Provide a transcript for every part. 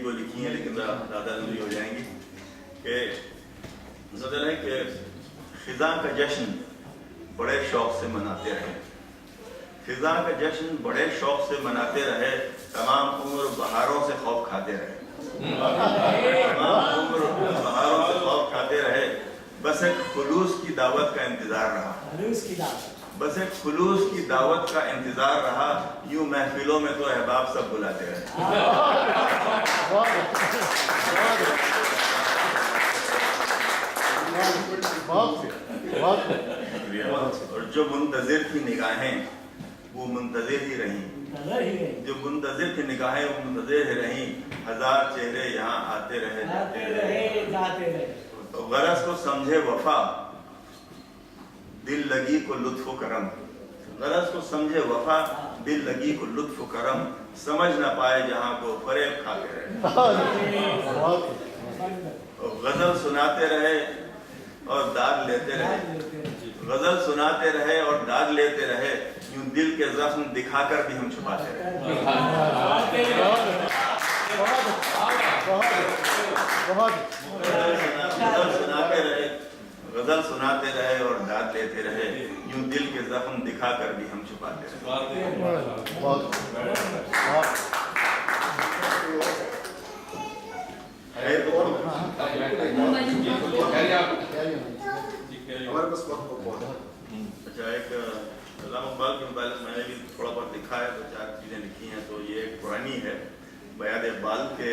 वो लिखी हैं लेकिन ज़्यादा लंबी हो जाएंगी कि ज़रूर है कि ख़िज़ा का जश्न बड़े शौक़ से मनाते रहे, ख़िज़ा का जश्न बड़े शौक़ से मनाते रहे, तमाम उम्र बहारों से खौफ खाते रहे, तमाम उम्र बहारों से खौफ खाते रहे, बस एक खुलूस की दावत का इंतज़ार रहा, बस एक खुलूस की दावत का इंतज़ार रहा। यूँ महफिलों में तो अहबाब सब बुलाते रहे। और जो मुंतज़िर थी निगाहें वो मुंतज़िर ही रहीं, जो मुंतज़िर थी निगाहें वो मुंतज़िर ही रहीं। हजार चेहरे यहाँ आते रहे जाते रहे। तो गरज को समझे वफा, दिल लगी को लुत्फ़ करम, गरज को समझे वफा, दिल लगी को लुत्फ़ करम, समझ न पाए जहाँ को फरेब खाते रहे। गजल सुनाते रहे और दाग लेते रहे, गजल सुनाते रहे और दाग लेते रहे, यूं दिल के जख्म दिखाकर भी हम छुपाते रहे। गजल सुनाते रहे, गजल सुनाते रहे और दाग लेते रहे, यूं दिल के जख्म दिखाकर भी हम छुपाते रहे। हमारे पास वक्त बहुत है। अच्छा, एक कलाम इकबाल के मुतालिक मैंने भी थोड़ा बहुत लिखा है, दो चार चीज़ें लिखी हैं। तो ये एक पुरानी है, बयान इकबाल के,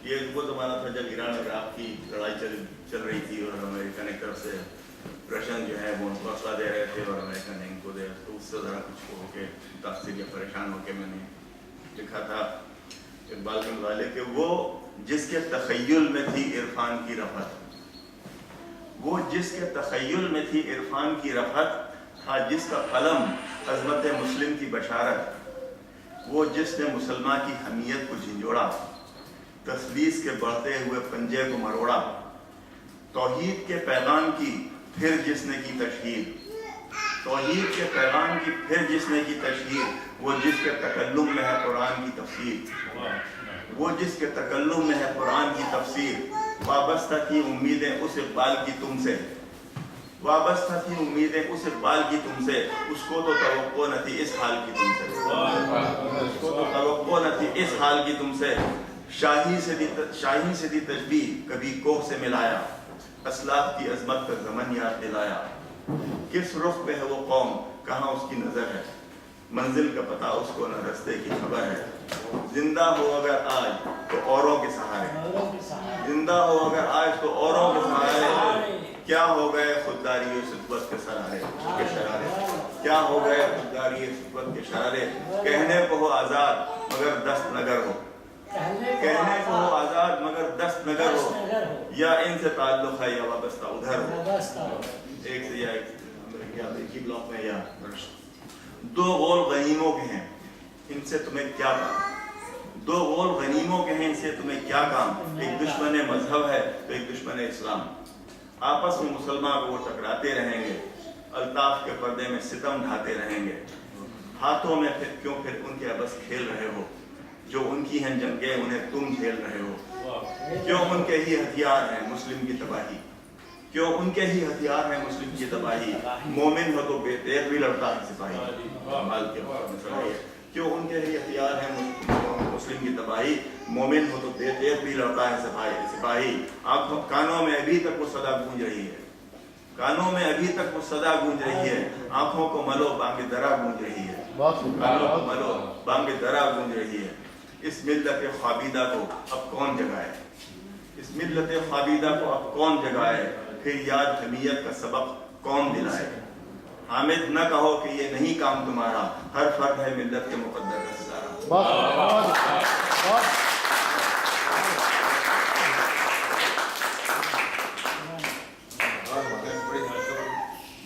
ये वो ज़माना था जब ईरान और इराक़ की लड़ाई चल रही थी और अमेरिका की तरफ से रशियन जो है वो उनको हौसला दे रहे थे और अमेरिका ने इनको दे, तो उससे ज़रा कुछ होके मुतासिर या परेशान होकर मैंने लिखा था इकबाल के मुतालिक कि वो जिसके तख़य्युल में थी इरफान की रफ़त, वो जिसके तख़य्युल में थी इरफान की रफ़त, था जिसका कलम अज़मत मुस्लिम की बशारत, वो जिसने मुसलमान की हमीयत को झंझोड़ा, तस्लीस के बढ़ते हुए पंजे को मरोड़ा, तौहीद के पैगाम की फिर जिसने की तशहीर, तौहीद के पैगाम की फिर जिसने की तशहीर, वो जिसके तकल्लुम में है कुरान की तफसीर, वो जिसके तकल्लुम में है कुरान की तफसीर, वाबस्ता थी उम्मीदें उस इक़बाल की तुमसे, वाबस्ता थी उम्मीदें उस इक़बाल की तुमसे, उसको तो तवक्को न थी इस हाल की तुमसे, उसको तो तवक्को न थी इस हाल की तुमसे। शाही से दी तशबीह कभी कोह से मिलाया, असलाफ की अजमत का ज़मन याद दिलाया, किस रुख पे है वो कौम कहाँ उसकी नज़र है, मंजिल का पता उसको न रास्ते की खबर है। जिंदा हो अगर आज तो औरों के सहारे, जिंदा हो अगर आज तो औरों के सहारे, क्या हो गए खुददारी सुतबत के शरारे, क्या हो गए खुददारी सुतबत के शरारे। कहने को हो आज़ाद मगर दस्त नगर हो, कहने को हो आज़ाद मगर दस्त नगर हो, या इनसे ताल्लुक़ है या वाबस्ता उधर हो। एक से या एक ही ब्लॉक में या दो गोल गनीमों के हैं इनसे तुम्हें क्या काम, दो गोल गनीमों के हैं इनसे तुम्हें क्या काम। एक दुश्मन मजहब है तो एक दुश्मन इस्लाम, आपस में मुसलमान वो टकराते रहेंगे, अल्ताफ के पर्दे में सितम ढाते रहेंगे। हाथों में फिर उनके अबस खेल रहे हो, जो उनकी हैं जंगे उन्हें तुम झेल रहे हो। क्यों उनके ही हथियार हैं मुस्लिम की तबाही, क्यों उनके ही हथियार हैं मुस्लिम की तबाही। मोमिन हो तो बेतेग भी लड़ता है सिपाही, कमाल के मसला है। क्यों उनके ही हथियार हैं मुस्लिम की तबाही, मोमिन हो तो बेतेग भी लड़ता है सिपाही। आंखों कानों में अभी तक वो सदा गूंज रही है, कानों में अभी तक वो सदा गूंज रही है। आंखों को मलो बांगे दरा गूंज रही है, कानों को मलो बांगे दरा गूंज रही है। इस मिल्लत ख्वाबीदा को अब कौन जगाए, इस मिल्लत ख्वाबीदा को अब कौन जगाए, फिर याद हमीयत का सबक कौन दिलाए। हामिद न कहो कि ये नहीं काम तुम्हारा, हर फर्द है मिल्लत के मुकद्दर का सितारा।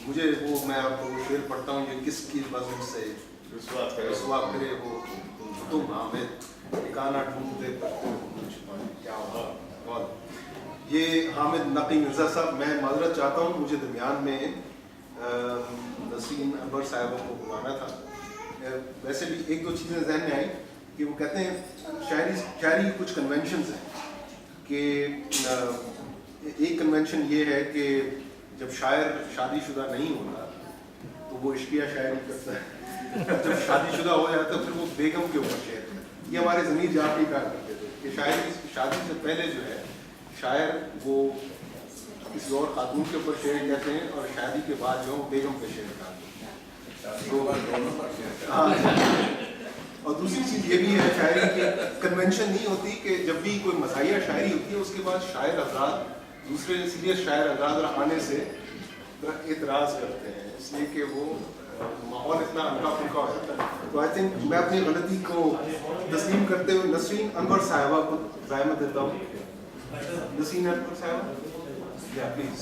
मुझे वो मैं आपको शेर पढ़ता हूँ, ये किसकी वजह से रुसवा करे वो तुम हामिद, ठिकाना ढूंढते क्या हुआ। ये हामिद नकी मिर्ज़ा साहब, मैं माजरत चाहता हूँ, मुझे दरमियान में नसीम अकबर साहबों को बुलाना था। वैसे भी एक दो चीज़ें जहन में आई کہ وہ کہتے ہیں شاعری کی کچھ کنونشنز ہیں کہ ایک کنونشن یہ ہے کہ جب شاعر شادی شدہ نہیں ہوتا تو وہ عشقیہ شاعری کرتا ہے، جب شادی شدہ ہو جاتا ہے پھر وہ بیگم کے اوپر شعر کرتا ہے. یہ ہمارے ضمیر جہاں بھی کہا کرتے تھے کہ شادی سے پہلے جو ہے شاعر وہ کسی اور خاتون کے اوپر شعر کہتے ہیں، اور شادی کے بعد جو وہ بیگم پہ شعر کرتے ہیں. اور دوسری چیز یہ بھی ہے شاعری کی کنونشن نہیں ہوتی کہ جب بھی کوئی مزاحیہ شاعری ہوتی ہے اس کے بعد شاعر حضرات دوسرے سیریس شاعر حضرات آنے سے اعتراض کرتے ہیں، اس لیے کہ وہ ماحول اتنا ہلکا پھلکا ہو جاتا ہے. تو آئی تھنک میں اپنی غلطی کو تسلیم کرتے ہوئے نسرین انور صاحبہ کو زحمت دیتا ہوں. نسرین انور صاحبہ یا پلیز.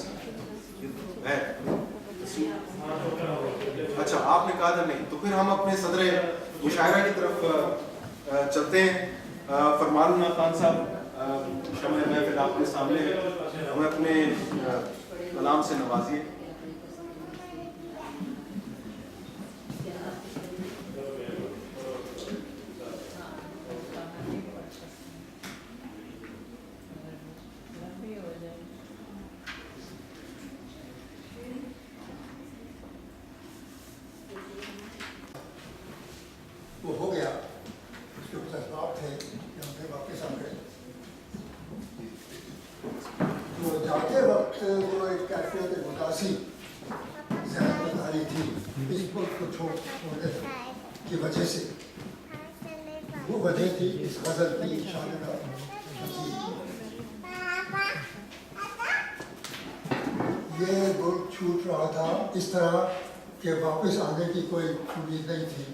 اچھا آپ نے کہا تھا نہیں، تو پھر ہم اپنے صدر مشاعرہ کی طرف چلتے ہیں. فرمان اللہ خان صاحب شمع محفل آپ کے سامنے ہمیں اپنے کلام سے نوازیے. وہ ہو گیا، اس کے کچھ اسباب تھے کہ ہم پھر واپس آ گئے. تو جاتے وقت وہ ایک کیفیت متاثر ذہن داری تھی اس وقت کو چھوڑنے کی وجہ سے. وہ وجہ تھی اس غزل کی شان کا یہ ملک چھوٹ رہا تھا اس طرح کہ واپس آنے کی کوئی امید نہیں تھی.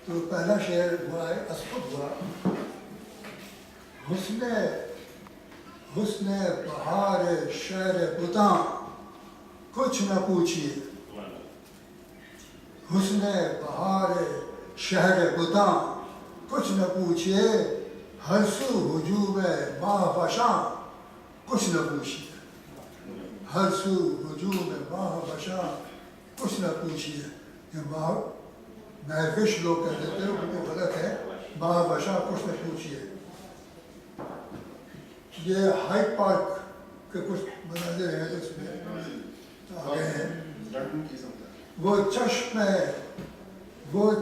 تو پہلا شعر ہوا ہے اسقط ہوا. حسن بہار شہر بتاں کچھ نہ پوچھیے. حسن بہار شہر بتاں کچھ نہ پوچھیے. ہر سو ہجوم ماہ بشاں کچھ نہ پوچھیے. ہر سو ہجوم ماہ بشاں کچھ نہ پوچھیے. یہ ماہ محفش لوگ کہہ دیتے ہیں وہ غلط ہے. ماہ بشاں کچھ نہ پوچھیے. یہ ہائی پارک کے کچھ مناظر ہیں جو اس میں آگے ہیں. وہ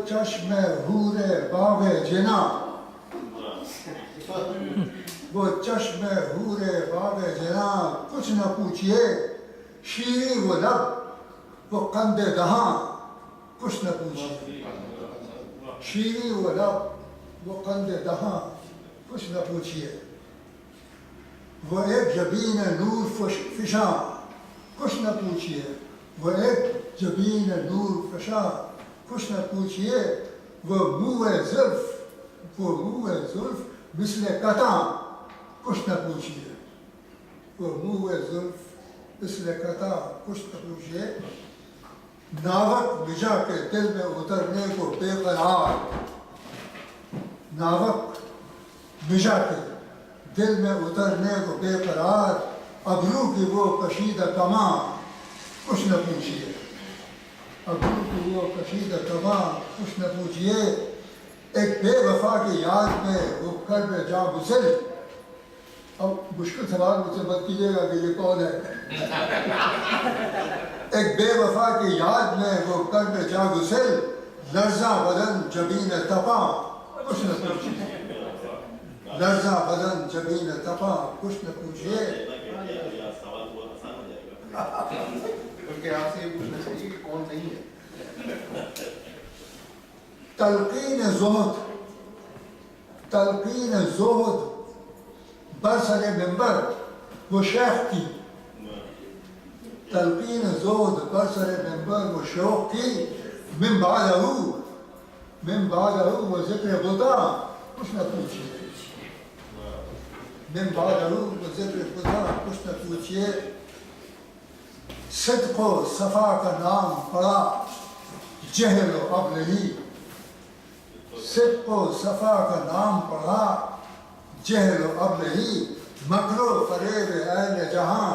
چشم حور باغ جنا، وہ چشم حور باغ جنا کچھ نہ پوچھیے. شیریں وہ لب وہ قند دہاں کچھ نہ پوچھیے. شیریں وہ لب وہ قند دہاں کچھ نہ پوچھیے. وہ ایک جبین نور فشاں کچھ نہ پوچھیے. وہ ایک جبین نور فشاں کچھ نہ پوچھیے. وہ منہ زلف مثل قطع کچھ نہ پوچھیے. وہ منہ زلف مثل قطع کچھ نہ پوچھیے. ناوک بجا کے دل میں اترنے کو بے قرار. ناوک بجا کے دل میں اترنے کو بے قرار. ابرو کی وہ کشیدہ کماں کچھ نہ پوچھیے. ابرو کی وہ کشیدہ کماں کچھ نہ پوچھیے. ایک بے وفا کی یاد میں وہ قلب جاں گسل. اب مشکل سوال مجھ سے مت کیجیے گا کہ یہ کون ہے. ایک بے وفا کی یاد میں وہ قلب جاں گسل. لرزاں بدن جبین تپاں کچھ نہ پوچھیے. لرزاں بدن جبین تپاں کچھ نہ پوچھیے. کیونکہ آپ سے یہ پوچھنا چاہیے کہ کون نہیں ہے. تلقین زہد برسر ممبر وہ شیخ کی. تلقین زہد برسر ممبر وہ شوق کی. من بعدہ وہ ذکر بتاں کچھ نہ پوچھیے. من بعدہ وہ ذکر بتاں کچھ نہ پوچھیے. صدق و صفا کا نام پڑا جہل و اب نہیں. صدق و صفا کا نام پڑھا جہل و اب نہیں. مکر و فریب اہل جہاں